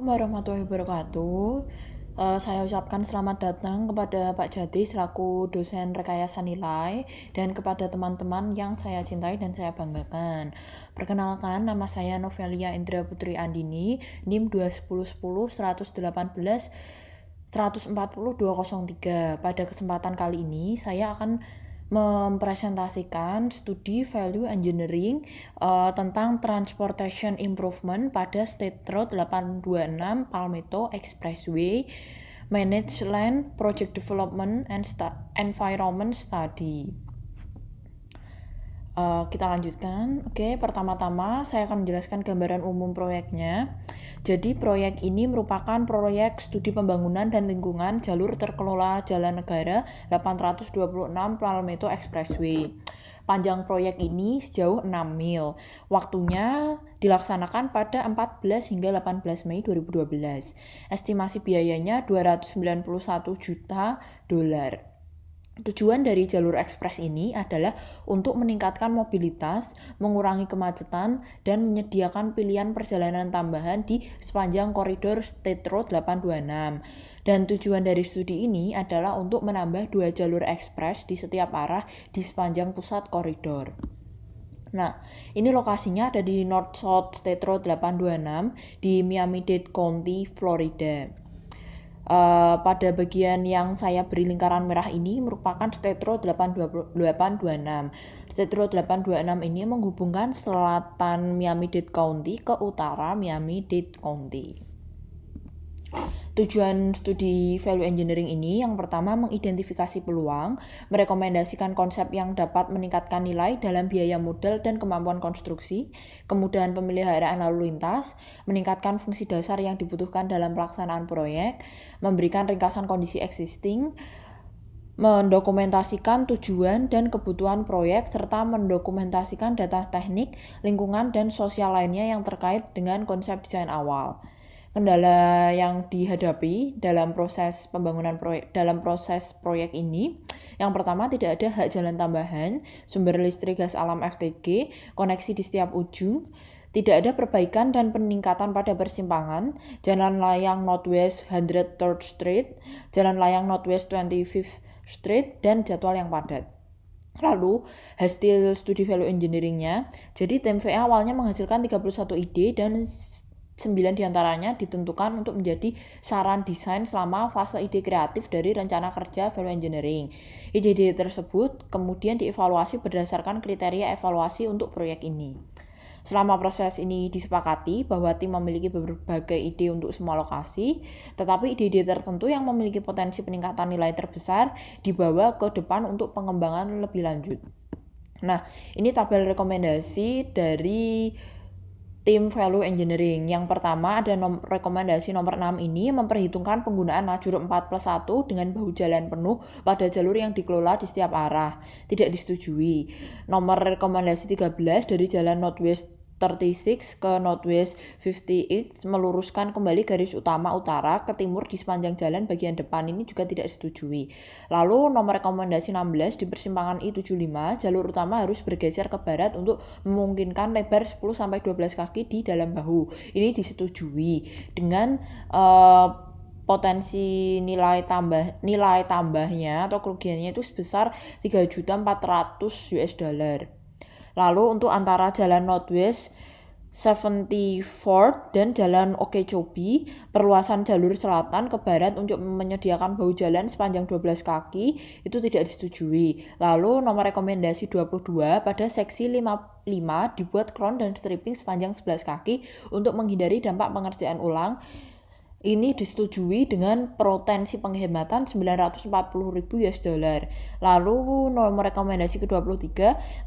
Warahmatullahi wabarakatuh. Saya ucapkan selamat datang kepada Pak Jati selaku dosen rekayasa nilai dan kepada teman-teman yang saya cintai dan saya banggakan. Perkenalkan, nama saya Novelia Indra Putri Andini, NIM 21010 118 140 203. Pada kesempatan kali ini saya akan mempresentasikan studi value engineering tentang transportation improvement pada State Road 826 Palmetto Expressway Managed Land Project Development and Environment Study. Kita lanjutkan. Oke, pertama-tama saya akan menjelaskan gambaran umum proyeknya. Jadi proyek ini merupakan proyek studi pembangunan dan lingkungan jalur terkelola Jalan Negara 826 Palmetto Expressway. Panjang proyek ini sejauh 6 mil. Waktunya dilaksanakan pada 14 hingga 18 Mei 2012. Estimasi biayanya 291 juta dolar. Tujuan dari jalur ekspres ini adalah untuk meningkatkan mobilitas, mengurangi kemacetan, dan menyediakan pilihan perjalanan tambahan di sepanjang koridor State Road 826. Dan tujuan dari studi ini adalah untuk menambah 2 jalur ekspres di setiap arah di sepanjang pusat koridor. Nah, ini lokasinya ada di North South State Road 826 di Miami-Dade County, Florida. Pada bagian yang saya beri lingkaran merah ini merupakan State Road 826. State Road 826 ini menghubungkan selatan Miami-Dade County ke utara Miami-Dade County. Tujuan studi value engineering ini yang pertama mengidentifikasi peluang, merekomendasikan konsep yang dapat meningkatkan nilai dalam biaya modal dan kemampuan konstruksi, kemudahan pemeliharaan lalu lintas, meningkatkan fungsi dasar yang dibutuhkan dalam pelaksanaan proyek, memberikan ringkasan kondisi existing, mendokumentasikan tujuan dan kebutuhan proyek, serta mendokumentasikan data teknik, lingkungan, dan sosial lainnya yang terkait dengan konsep desain awal. Kendala yang dihadapi dalam proses pembangunan proyek ini, yang pertama tidak ada hak jalan tambahan, sumber listrik gas alam FTG, koneksi di setiap ujung, tidak ada perbaikan dan peningkatan pada persimpangan, jalan layang Northwest 103rd Street, jalan layang Northwest 25th Street, dan jadwal yang padat. Lalu, hasil studi value engineering-nya, jadi tim VA awalnya menghasilkan 31 ide dan 9 diantaranya ditentukan untuk menjadi saran desain selama fase ide kreatif dari rencana kerja value engineering. Ide-ide tersebut kemudian dievaluasi berdasarkan kriteria evaluasi untuk proyek ini. Selama proses ini disepakati bahwa tim memiliki berbagai ide untuk semua lokasi, tetapi ide-ide tertentu yang memiliki potensi peningkatan nilai terbesar dibawa ke depan untuk pengembangan lebih lanjut. Nah, ini tabel rekomendasi dari tim value engineering. Yang pertama ada rekomendasi nomor 6 ini memperhitungkan penggunaan lajur 4+1 dengan bahu jalan penuh pada jalur yang dikelola di setiap arah. Tidak disetujui. Nomor rekomendasi 13 dari jalan Northwest 36 ke Northwest 58 meluruskan kembali garis utama utara ke timur di sepanjang jalan bagian depan, ini juga tidak disetujui. Lalu nomor rekomendasi 16 di persimpangan I-75 jalur utama harus bergeser ke barat untuk memungkinkan lebar 10-12 kaki di dalam bahu. Ini disetujui dengan potensi nilai tambahnya atau kerugiannya itu sebesar 3.400.000 US dollar. Lalu untuk antara jalan Northwest 74 dan jalan Okeechobee, perluasan jalur selatan ke barat untuk menyediakan bahu jalan sepanjang 12 kaki itu tidak disetujui. Lalu nomor rekomendasi 22 pada seksi 55 dibuat crown dan stripping sepanjang 11 kaki untuk menghindari dampak pengerjaan ulang. Ini disetujui dengan potensi penghematan 940.000 US dollar. Lalu nomor rekomendasi ke-23,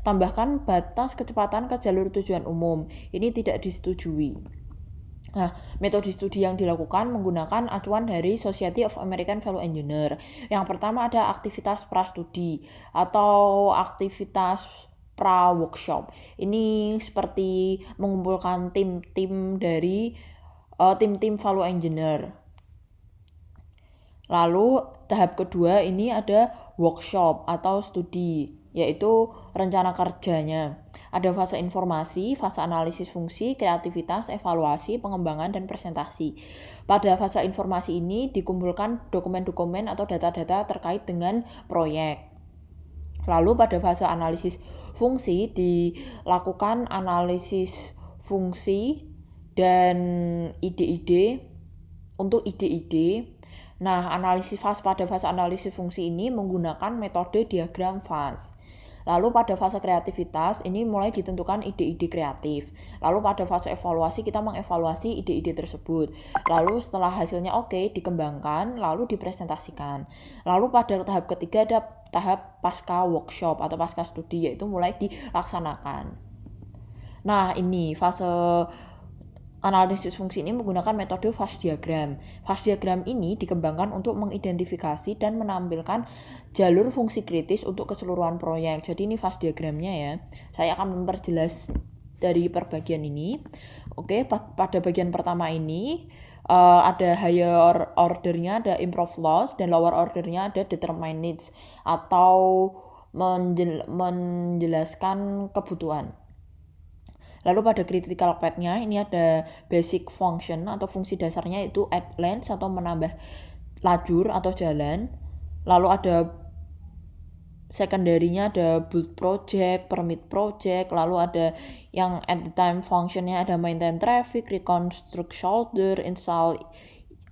tambahkan batas kecepatan ke jalur tujuan umum. Ini tidak disetujui. Nah, metode studi yang dilakukan menggunakan acuan dari Society of American Value Engineer. Yang pertama ada aktivitas pra-studi atau aktivitas pra-workshop. Ini seperti mengumpulkan tim-tim dari tim-tim value engineer. Lalu tahap kedua ini ada workshop atau studi, yaitu rencana kerjanya. Ada fase informasi, fase analisis fungsi, kreativitas, evaluasi, pengembangan, dan presentasi. Pada fase informasi ini dikumpulkan dokumen-dokumen atau data-data terkait dengan proyek. Lalu pada fase analisis fungsi dilakukan analisis fungsi dan ide-ide untuk ide-ide. Nah, pada fase analisis fungsi ini menggunakan metode diagram fase. Lalu pada fase kreativitas ini mulai ditentukan ide-ide kreatif. Lalu pada fase evaluasi kita mengevaluasi ide-ide tersebut. Lalu setelah hasilnya oke, dikembangkan, lalu dipresentasikan. Lalu pada tahap ketiga ada tahap pasca workshop atau pasca studi, yaitu mulai dilaksanakan. Nah, ini fase analisis fungsi ini menggunakan metode fase diagram. Fase diagram ini dikembangkan untuk mengidentifikasi dan menampilkan jalur fungsi kritis untuk keseluruhan proyek. Jadi ini fase diagramnya ya. Saya akan memperjelas dari perbagian ini. Oke, pada bagian pertama ini ada higher ordernya, ada improve loss, dan lower ordernya ada determine needs atau menjelaskan kebutuhan. Lalu pada critical path-nya ini ada basic function atau fungsi dasarnya itu add lanes atau menambah lajur atau jalan. Lalu ada secondary-nya ada build project, permit project, lalu ada yang at the time function-nya ada maintain traffic, reconstruct shoulder, install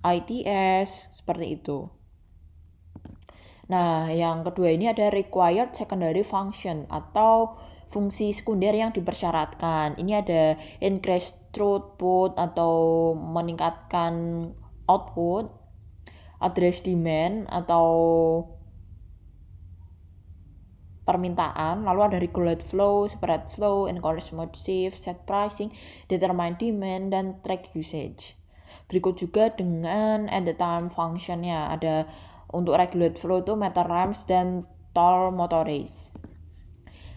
ITS, seperti itu. Nah, yang kedua ini ada required secondary function atau fungsi sekunder yang dipersyaratkan. Ini ada increase throughput atau meningkatkan output, address demand atau permintaan, lalu ada regulate flow, spread flow, encourage mode shift, set pricing, determine demand, dan track usage. Berikut juga dengan at the time function-nya. Ada untuk regulate flow itu meter ramps dan toll motoris.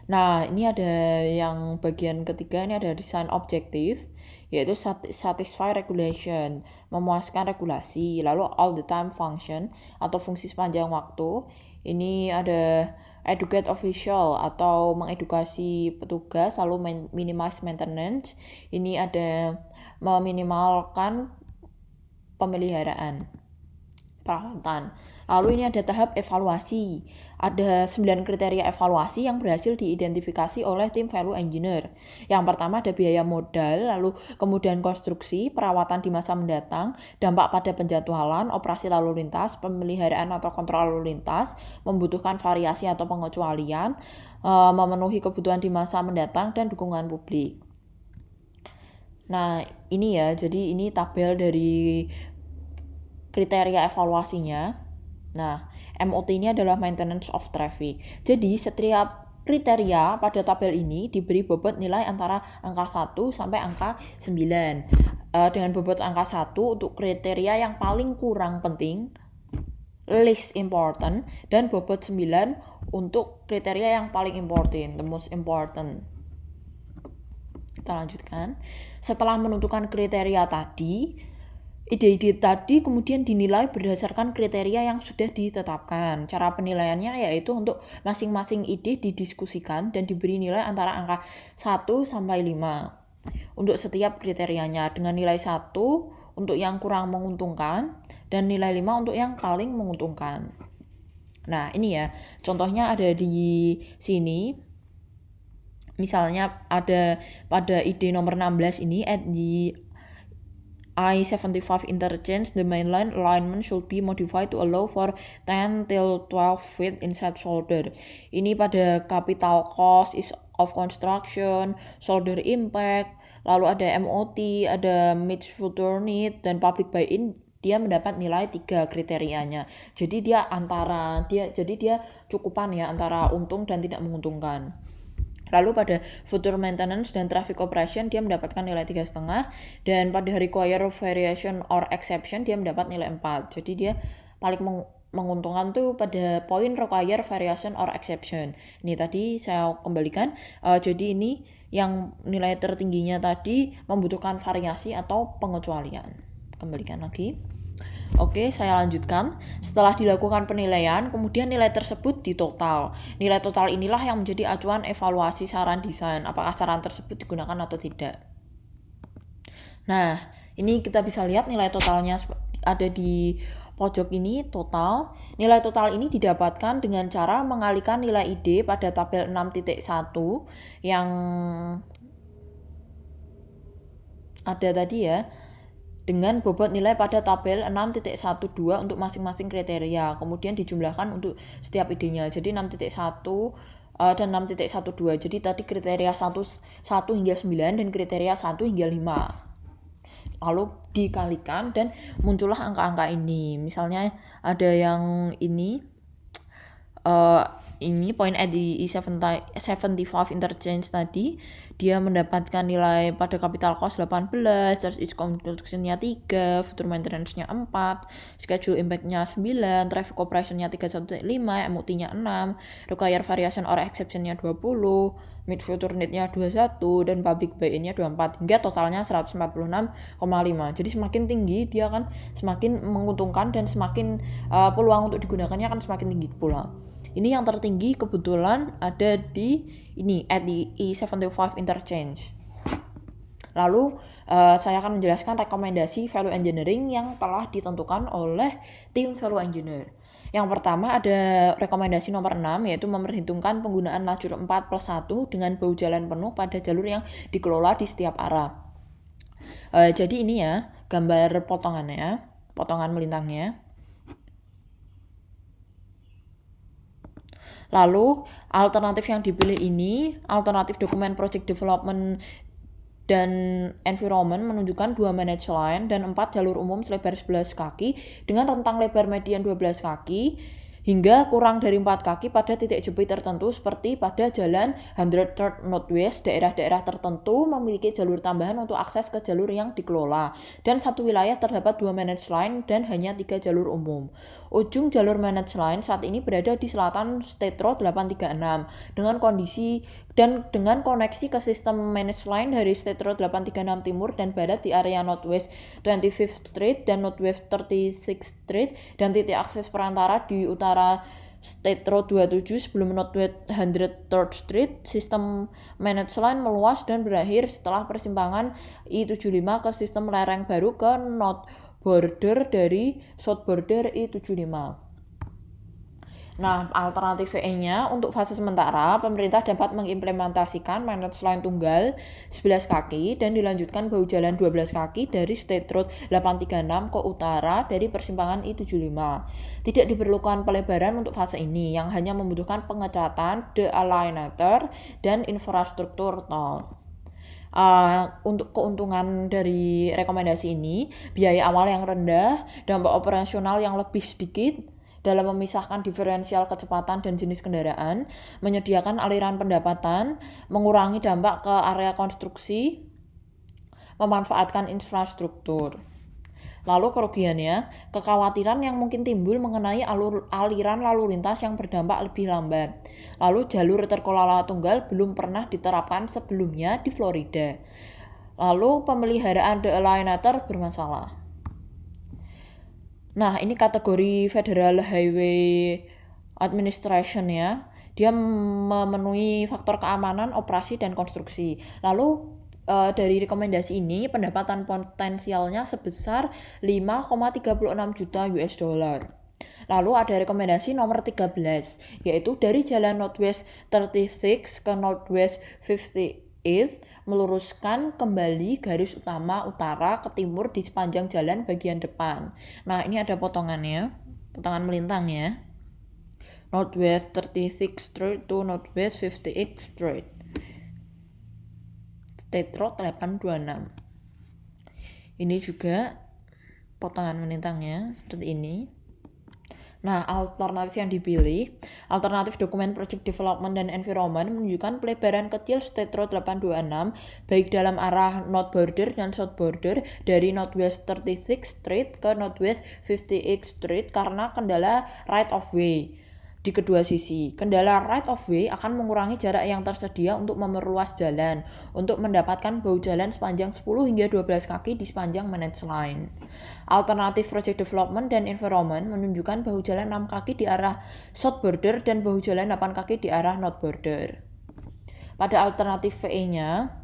Nah, ini ada yang bagian ketiga, ini ada design objective, yaitu satisfy regulation, memuaskan regulasi. Lalu all the time function atau fungsi sepanjang waktu, ini ada educate official atau mengedukasi petugas, lalu minimize maintenance, ini ada meminimalkan pemeliharaan perawatan. Lalu ini ada tahap evaluasi. Ada 9 kriteria evaluasi yang berhasil diidentifikasi oleh tim value engineer. Yang pertama ada biaya modal, lalu kemudian konstruksi, perawatan di masa mendatang, dampak pada penjadwalan, operasi lalu lintas, pemeliharaan atau kontrol lalu lintas, membutuhkan variasi atau pengecualian, memenuhi kebutuhan di masa mendatang, dan dukungan publik. Nah, ini ya, jadi ini tabel dari kriteria evaluasinya. Nah, MOT ini adalah maintenance of traffic. Jadi, setiap kriteria pada tabel ini diberi bobot nilai antara angka 1 sampai angka 9. Dengan bobot angka 1 untuk kriteria yang paling kurang penting, least important, dan bobot 9 untuk kriteria yang paling important, the most important. Kita lanjutkan. Setelah menentukan kriteria tadi, ide-ide tadi kemudian dinilai berdasarkan kriteria yang sudah ditetapkan. Cara penilaiannya yaitu untuk masing-masing ide didiskusikan dan diberi nilai antara angka 1 sampai 5. Untuk setiap kriterianya dengan nilai 1 untuk yang kurang menguntungkan dan nilai 5 untuk yang paling menguntungkan. Nah, ini ya, contohnya ada di sini. Misalnya ada pada ide nomor 16 ini at the I-75 interchange, the mainline alignment should be modified to allow for 10 till 12 feet inside shoulder. Ini pada capital cost is of construction, shoulder impact, lalu ada MOT, ada mid future need, dan public buy-in. Dia mendapat nilai 3 kriterianya. Jadi dia cukupan ya antara untung dan tidak menguntungkan. Lalu pada future maintenance dan traffic operation dia mendapatkan nilai 3,5, dan pada require variation or exception dia mendapat nilai 4. Jadi dia paling menguntungkan tuh pada poin require variation or exception. Ini tadi saya kembalikan. Jadi ini yang nilai tertingginya tadi membutuhkan variasi atau pengecualian. Kembalikan lagi. Oke, saya lanjutkan. Setelah dilakukan penilaian, kemudian nilai tersebut ditotal. Nilai total inilah yang menjadi acuan evaluasi saran desain, apakah saran tersebut digunakan atau tidak. Nah, ini kita bisa lihat nilai totalnya ada di pojok ini, total. Nilai total ini didapatkan dengan cara mengalihkan nilai ID pada tabel 6.1 yang ada tadi ya, dengan bobot nilai pada tabel 6.12 untuk masing-masing kriteria, kemudian dijumlahkan untuk setiap ID-nya. Jadi 6.1 dan 6.12. Jadi tadi kriteria 1 hingga 9 dan kriteria 1 hingga 5. Lalu dikalikan dan muncullah angka-angka ini. Misalnya ada yang ini point at the E75 interchange tadi, dia mendapatkan nilai pada capital cost 18, charge is construction-nya 3, future maintenance-nya 4, schedule impact-nya 9, traffic operation-nya 315, MOT-nya 6, require variation or exception-nya 20, mid future need-nya 21, dan public buy-in-nya 24, hingga totalnya 146,5. Jadi semakin tinggi dia akan semakin menguntungkan dan semakin peluang untuk digunakannya akan semakin tinggi pula. Ini yang tertinggi kebetulan ada di ini at the E75 interchange. Lalu saya akan menjelaskan rekomendasi value engineering yang telah ditentukan oleh tim value engineer. Yang pertama ada rekomendasi nomor 6, yaitu memperhitungkan penggunaan lajur 4+1 dengan bahu jalan penuh pada jalur yang dikelola di setiap arah. Jadi ini ya gambar potongannya, potongan melintangnya. Lalu alternatif yang dipilih ini, alternatif dokumen project development dan environment menunjukkan 2 manage line dan 4 jalur umum selebar 11 kaki dengan rentang lebar median 12 kaki hingga kurang dari 4 kaki pada titik jepit tertentu seperti pada jalan 103rd Northwest. Daerah-daerah tertentu memiliki jalur tambahan untuk akses ke jalur yang dikelola, dan satu wilayah terdapat 2 manage line dan hanya 3 jalur umum. Ujung jalur manage line saat ini berada di selatan State Road 836 dengan koneksi ke sistem manage line dari State Road 836 timur dan barat di area Northwest 25th Street dan Northwest 36th Street, dan titik akses perantara di utara State Road 27 sebelum Northwest 103rd Street. Sistem manage line meluas dan berakhir setelah persimpangan I-75 ke sistem lereng baru ke north border dari south border I-75. Nah, alternatif VE-nya untuk fase sementara, pemerintah dapat mengimplementasikan manage line tunggal 11 kaki dan dilanjutkan bahu jalan 12 kaki dari State Road 836 ke utara dari persimpangan I-75. Tidak diperlukan pelebaran untuk fase ini, yang hanya membutuhkan pengecatan dealignator dan infrastruktur tol. Untuk keuntungan dari rekomendasi ini, biaya awal yang rendah, dampak operasional yang lebih sedikit dalam memisahkan diferensial kecepatan dan jenis kendaraan, menyediakan aliran pendapatan, mengurangi dampak ke area konstruksi, memanfaatkan infrastruktur. Lalu kerugiannya, kekhawatiran yang mungkin timbul mengenai aliran lalu lintas yang berdampak lebih lambat. Lalu jalur terkelola tunggal belum pernah diterapkan sebelumnya di Florida. Lalu pemeliharaan dealignator bermasalah. Nah, ini kategori Federal Highway Administration ya. Dia memenuhi faktor keamanan, operasi, dan konstruksi. Lalu dari rekomendasi ini, pendapatan potensialnya sebesar 5,36 juta US dollar. Lalu ada rekomendasi nomor 13, yaitu dari jalan Northwest 36 ke Northwest 58, meluruskan kembali garis utama utara ke timur di sepanjang jalan bagian depan. Nah, ini ada potongannya, potongan melintang ya. Northwest 36 Street to Northwest 58 Street. State Road 826. Ini juga potongan melintangnya seperti ini. Nah, alternatif yang dipilih, alternatif dokumen Project Development dan Environment menunjukkan pelebaran kecil State Road 826 baik dalam arah north border dan south border dari Northwest 36 Street ke Northwest 58 Street karena kendala right of way. di kedua sisi. Kendala right of way akan mengurangi jarak yang tersedia untuk memperluas jalan, untuk mendapatkan bahu jalan sepanjang 10 hingga 12 kaki di sepanjang managed line. Alternatif project development dan environment menunjukkan bahu jalan 6 kaki di arah south border dan bahu jalan 8 kaki di arah north border. Pada alternatif VE-nya,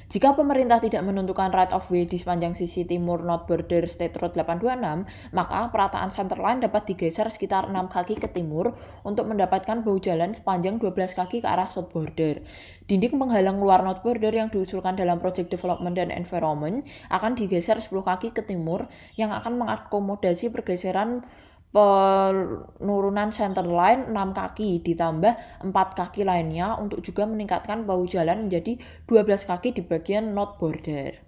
jika pemerintah tidak menentukan right of way di sepanjang sisi timur north border State Road 826, maka perataan center line dapat digeser sekitar 6 kaki ke timur untuk mendapatkan bahu jalan sepanjang 12 kaki ke arah south border. Dinding penghalang luar north border yang diusulkan dalam project development dan environment akan digeser 10 kaki ke timur yang akan mengakomodasi pergeseran penurunan center line 6 kaki ditambah 4 kaki lainnya untuk juga meningkatkan bahu jalan menjadi 12 kaki di bagian north border.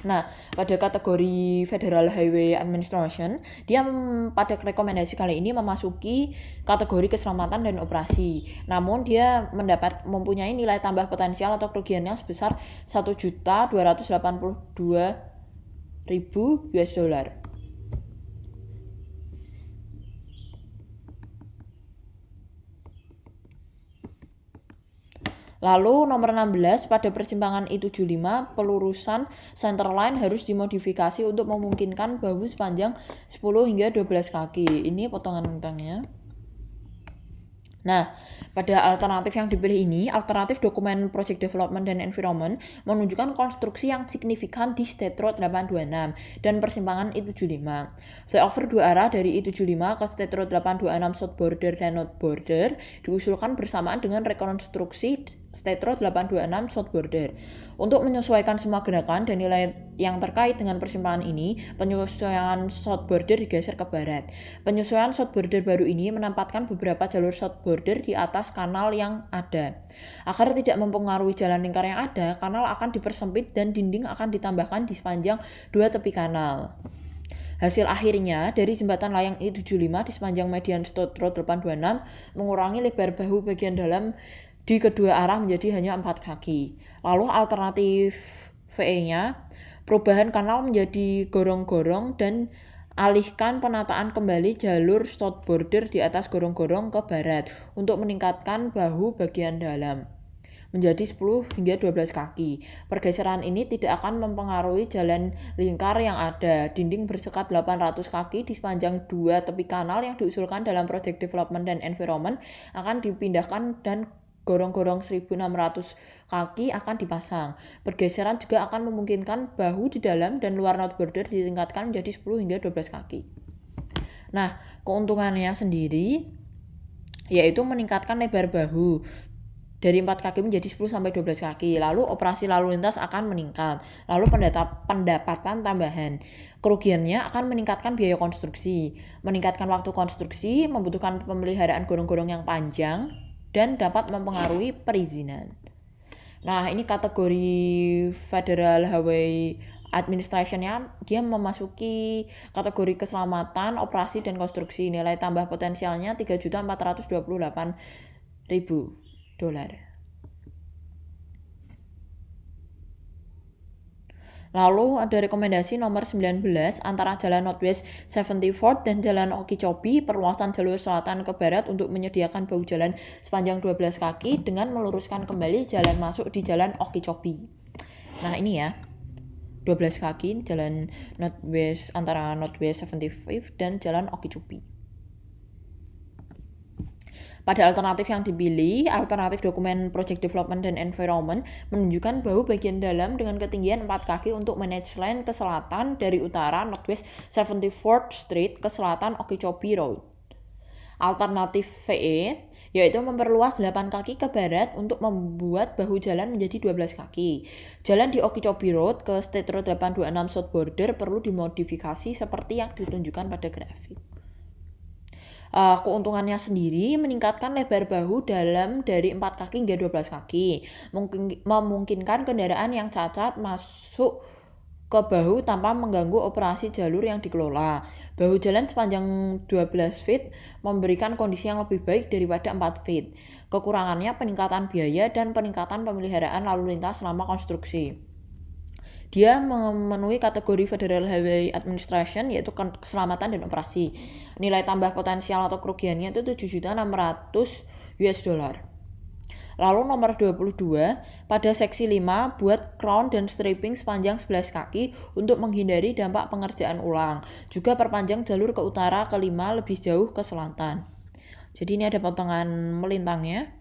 Nah, pada kategori Federal Highway Administration, dia pada rekomendasi kali ini memasuki kategori keselamatan dan operasi. Namun dia mempunyai nilai tambah potensial atau kerugiannya sebesar 1.282.000 US dollar. Lalu nomor 16, pada persimpangan I-75, pelurusan center line harus dimodifikasi untuk memungkinkan bahu sepanjang 10 hingga 12 kaki. Ini potongan tentangnya. Nah, pada alternatif yang dipilih ini, alternatif dokumen Project Development dan Environment menunjukkan konstruksi yang signifikan di State Road 826 dan persimpangan I-75. Flyover dua arah dari I-75 ke State Road 826 South Border dan North Border diusulkan bersamaan dengan rekonstruksi State Road 826 South Border. Untuk menyesuaikan semua gerakan dan nilai yang terkait dengan persimpangan ini, penyesuaian South Border digeser ke barat. Penyesuaian South Border baru ini menempatkan beberapa jalur South Border di atas kanal yang ada. Agar tidak mempengaruhi jalan lingkar yang ada, kanal akan dipersempit dan dinding akan ditambahkan di sepanjang dua tepi kanal. Hasil akhirnya, dari jembatan layang I-75 di sepanjang median State Road 826 mengurangi lebar bahu bagian dalam di kedua arah menjadi hanya 4 kaki. Lalu alternatif VE-nya, perubahan kanal menjadi gorong-gorong dan alihkan penataan kembali jalur south border di atas gorong-gorong ke barat untuk meningkatkan bahu bagian dalam menjadi 10 hingga 12 kaki. Pergeseran ini tidak akan mempengaruhi jalan lingkar yang ada. Dinding bersekat 800 kaki di sepanjang dua tepi kanal yang diusulkan dalam Project Development dan Environment akan dipindahkan dan gorong-gorong 1.600 kaki akan dipasang. Pergeseran juga akan memungkinkan bahu di dalam dan luar north border ditingkatkan menjadi 10 hingga 12 kaki. Nah, keuntungannya sendiri yaitu meningkatkan lebar bahu dari 4 kaki menjadi 10 sampai 12 kaki. Lalu operasi lalu lintas akan meningkat. Lalu pendapatan tambahan. Kerugiannya akan meningkatkan biaya konstruksi, meningkatkan waktu konstruksi, membutuhkan pemeliharaan gorong-gorong yang panjang dan dapat mempengaruhi perizinan. Nah, ini kategori Federal Highway Administration-nya, dia memasuki kategori keselamatan, operasi, dan konstruksi. Nilai tambah potensialnya 3.428.000 dolar. Lalu ada rekomendasi nomor 19 antara Jalan Northwest 74th dan Jalan Okeechobee, perluasan jalur selatan ke barat untuk menyediakan bahu jalan sepanjang 12 kaki dengan meluruskan kembali jalan masuk di Jalan Okeechobee. Nah, ini ya. 12 kaki Jalan Northwest antara Northwest 75th dan Jalan Okeechobee. Pada alternatif yang dipilih, alternatif dokumen Project Development dan Environment menunjukkan bahu bagian dalam dengan ketinggian 4 kaki untuk managed line ke selatan dari utara Northwest 74th Street ke selatan Okeechobee Road. Alternatif VE yaitu memperluas 8 kaki ke barat untuk membuat bahu jalan menjadi 12 kaki. Jalan di Okeechobee Road ke State Road 826 South Border perlu dimodifikasi seperti yang ditunjukkan pada grafik. Keuntungannya sendiri meningkatkan lebar bahu dalam dari 4 kaki hingga 12 kaki, memungkinkan kendaraan yang cacat masuk ke bahu tanpa mengganggu operasi jalur yang dikelola. Bahu jalan sepanjang 12 feet memberikan kondisi yang lebih baik daripada 4 feet. Kekurangannya peningkatan biaya dan peningkatan pemeliharaan lalu lintas selama konstruksi. Dia memenuhi kategori Federal Highway Administration, yaitu keselamatan dan operasi. Nilai tambah potensial atau kerugiannya itu 7.600.000 US dollar. Lalu nomor 22, pada seksi 5 buat crown dan stripping sepanjang 11 kaki untuk menghindari dampak pengerjaan ulang. Juga perpanjang jalur ke utara ke 5 lebih jauh ke selatan. Jadi ini ada potongan melintangnya.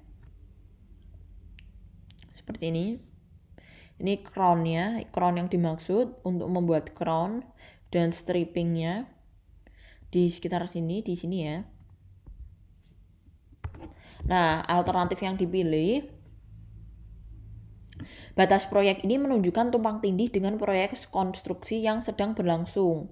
Seperti ini. Ini crownnya, crown yang dimaksud untuk membuat crown dan strippingnya di sekitar sini, di sini ya. Nah, alternatif yang dipilih, batas proyek ini menunjukkan tumpang tindih dengan proyek konstruksi yang sedang berlangsung.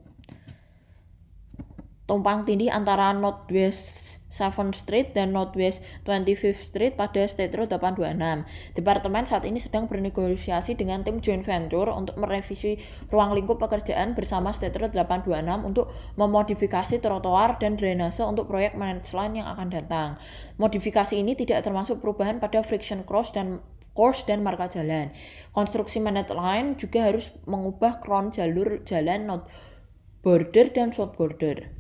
Tumpang tindih antara Northwest 7th Street dan Northwest 25th Street pada State Road 826. Departemen saat ini sedang bernegosiasi dengan tim joint venture untuk merevisi ruang lingkup pekerjaan bersama State Road 826 untuk memodifikasi trotoar dan drainase untuk proyek managed line yang akan datang. Modifikasi ini tidak termasuk perubahan pada friction course dan marka jalan. Konstruksi managed line juga harus mengubah crown jalur jalan north border dan south border.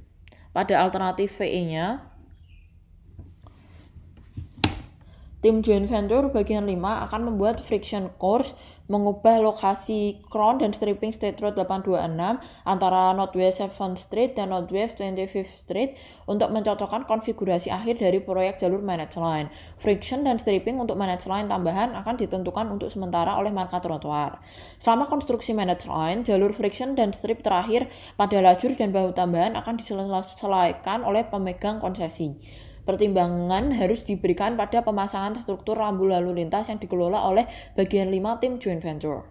Pada alternatif VE-nya, tim joint venture bagian 5 akan membuat friction course, mengubah lokasi crown dan stripping State Road 826 antara Northwest 7th Street dan Northwest 25th Street untuk mencocokkan konfigurasi akhir dari proyek jalur managed line. Friction dan stripping untuk managed line tambahan akan ditentukan untuk sementara oleh marka trotoar. Selama konstruksi managed line, jalur friction dan strip terakhir pada lajur dan bahu tambahan akan diselesaikan oleh pemegang konsesi. Pertimbangan harus diberikan pada pemasangan struktur rambu lalu lintas yang dikelola oleh bagian 5 tim joint venture.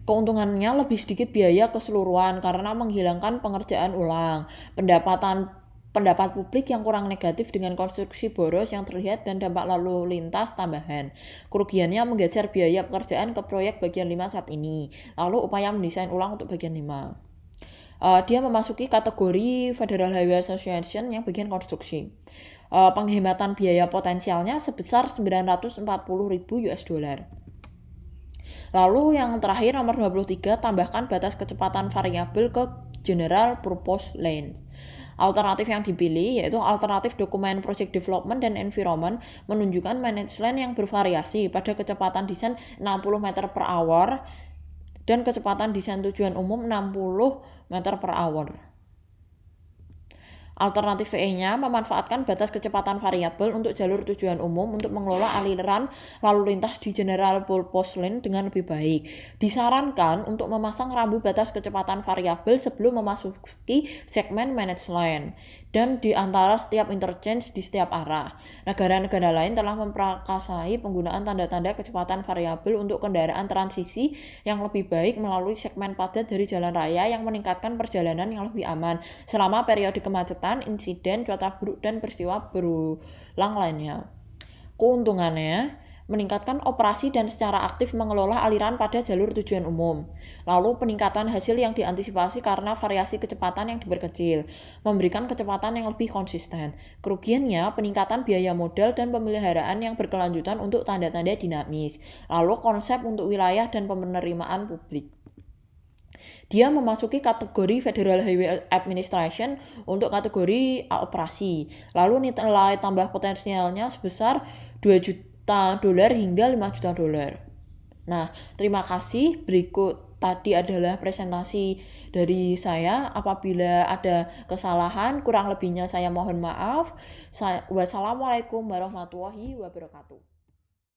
Keuntungannya lebih sedikit biaya keseluruhan karena menghilangkan pengerjaan ulang, pendapat publik yang kurang negatif dengan konstruksi boros yang terlihat dan dampak lalu lintas tambahan. Kerugiannya menggeser biaya pekerjaan ke proyek bagian 5 saat ini, lalu upaya mendesain ulang untuk bagian 5. Dia memasuki kategori Federal Highway Association yang bagian konstruksi. Penghematan biaya potensialnya sebesar 940.000 US dollar. Lalu yang terakhir nomor 23, tambahkan batas kecepatan variabel ke General Purpose Lanes. Alternatif yang dipilih yaitu alternatif dokumen Project Development dan Environment menunjukkan managed lane yang bervariasi pada kecepatan desain 60 meter per hour dan kecepatan desain tujuan umum 60 meter per hour. Alternatif VE-nya memanfaatkan batas kecepatan variabel untuk jalur tujuan umum untuk mengelola aliran lalu lintas di General Purpose Lane dengan lebih baik. Disarankan untuk memasang rambu batas kecepatan variabel sebelum memasuki segmen managed lane dan di antara setiap interchange di setiap arah. Negara-negara lain telah memprakarsai penggunaan tanda-tanda kecepatan variabel untuk kendaraan transisi yang lebih baik melalui segmen padat dari jalan raya yang meningkatkan perjalanan yang lebih aman selama periode kemacetan, insiden, cuaca buruk, dan peristiwa berulang lainnya. Keuntungannya, meningkatkan operasi dan secara aktif mengelola aliran pada jalur tujuan umum. Lalu peningkatan hasil yang diantisipasi karena variasi kecepatan yang diperkecil, memberikan kecepatan yang lebih konsisten. Kerugiannya, peningkatan biaya modal dan pemeliharaan yang berkelanjutan untuk tanda-tanda dinamis. Lalu konsep untuk wilayah dan penerimaan publik. Dia memasuki kategori Federal Highway Administration untuk kategori operasi. Lalu nilai tambah potensialnya sebesar 2 juta dolar hingga 5 juta dolar. Nah, terima kasih. Berikut tadi adalah presentasi dari saya. Apabila ada kesalahan, kurang lebihnya saya mohon maaf. Wassalamualaikum warahmatullahi wabarakatuh.